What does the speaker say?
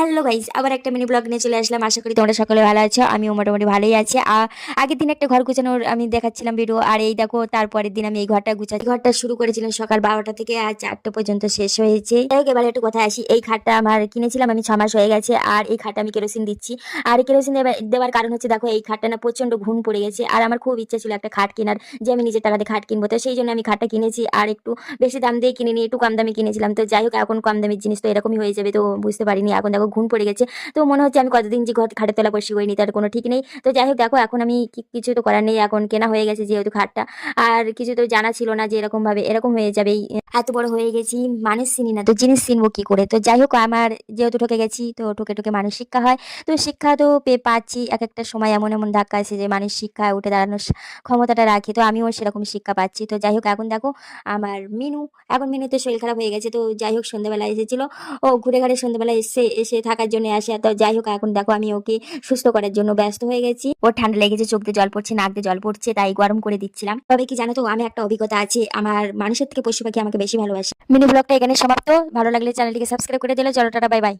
Hello guys, আবার একটা mini blog নিয়ে চলে আসলাম। আশা করি তোমরা সকলে ভালো আছো। আমিও মোটামুটি ভালোই আছি। আগের দিন একটা ঘর গুছানোর আমি দেখাচ্ছিলাম ভিডিও, আর এই দেখো তারপরের দিন আমি এই ঘরটা গুছাচ্ছি। ঘরটা শুরু করেছিলাম সকাল 12টা থেকে আর 4টা পর্যন্ত শেষ হয়েছে। যাই হোক, এবার একটু কথায় আসি। এই খাটটা আমার কিনেছিলাম আমি 6 মাস হয়ে গেছে, আর এই খাটটা আমি কেরোসিন দিচ্ছি। আর এই কেরোসিন দেওয়ার কারণ হচ্ছে, দেখো এই খাটটা না প্রচন্ড ঘুম পড়ে গেছে, আর আমার খুব ইচ্ছা ছিল একটা খাট কেনার, যে আমি নিজের টাকাতে খাট কিনবো। তো সেই জন্য আমি খাটটা কিনেছি, আর একটু বেশি দাম দিয়ে কিনিনি, একটু কম দামে কিনেছিলাম। তো যাই হোক, এখন কম দামের জিনিস তো এরকমই হয়ে যাবে, তো বুঝতে পারিনি। এখন দেখো ঘুম পড়ে গেছে। তো মনে হচ্ছে আমি কতদিন যে ঘর খাটের তলা বসে করিনি, তার কোনো ঠিক নেই। তো যাই হোক, দেখো এখন আমি কিছু তো করার নেই, এখন কেনা হয়ে গেছে যেহেতু খাটটা। আর কিছু তো জানা ছিল না যে এরকম ভাবে এরকম হয়ে যাবে। এত বড় হয়ে গেছি, মানুষ চিনি না, তো জিনিস চিনবো কি করে? তো যাই হোক, আমার যেহেতু ঠকে গেছি, তো ঠকে ঠকে মানুষ শিক্ষা হয়। তো শিক্ষা তো পেয়ে পাচ্ছি। এক একটা সময় এমন এমন ধাক্কা আছে যে মানুষ শিক্ষায় উঠে দাঁড়ানোর ক্ষমতাটা রাখে, তো আমিও সেরকম শিক্ষা পাচ্ছি। তো যাই হোক, এখন দেখো আমার মিনু তো শরীর খারাপ হয়ে গেছে। তো যাই হোক, সন্ধ্যাবেলা এসেছিল, ও ঘুরে ঘাড়ে সন্ধ্যাবেলা এসে এসে থাকার জন্য আসে। তো যাই হোক, এখন দেখো আমি ওকে সুস্থ করার জন্য ব্যস্ত হয়ে গেছি। ওর ঠান্ডা লেগেছে, চোখ দিয়ে জল পড়ছে, নাক দিয়ে জল পড়ছে, তাই গরম করে দিচ্ছিলাম। তবে কি জানো তো, আমি একটা অভিজ্ঞতা আছে, আমার মানুষের থেকে পশু পাখি আমাকে বেশি ভালোবাসে। মিনি ব্লগটা এখানে সমাপ্ত। ভালো লাগলে চ্যানেলটিকে সাবস্ক্রাইব করে দিলে। চলো টাটা, বাই বাই।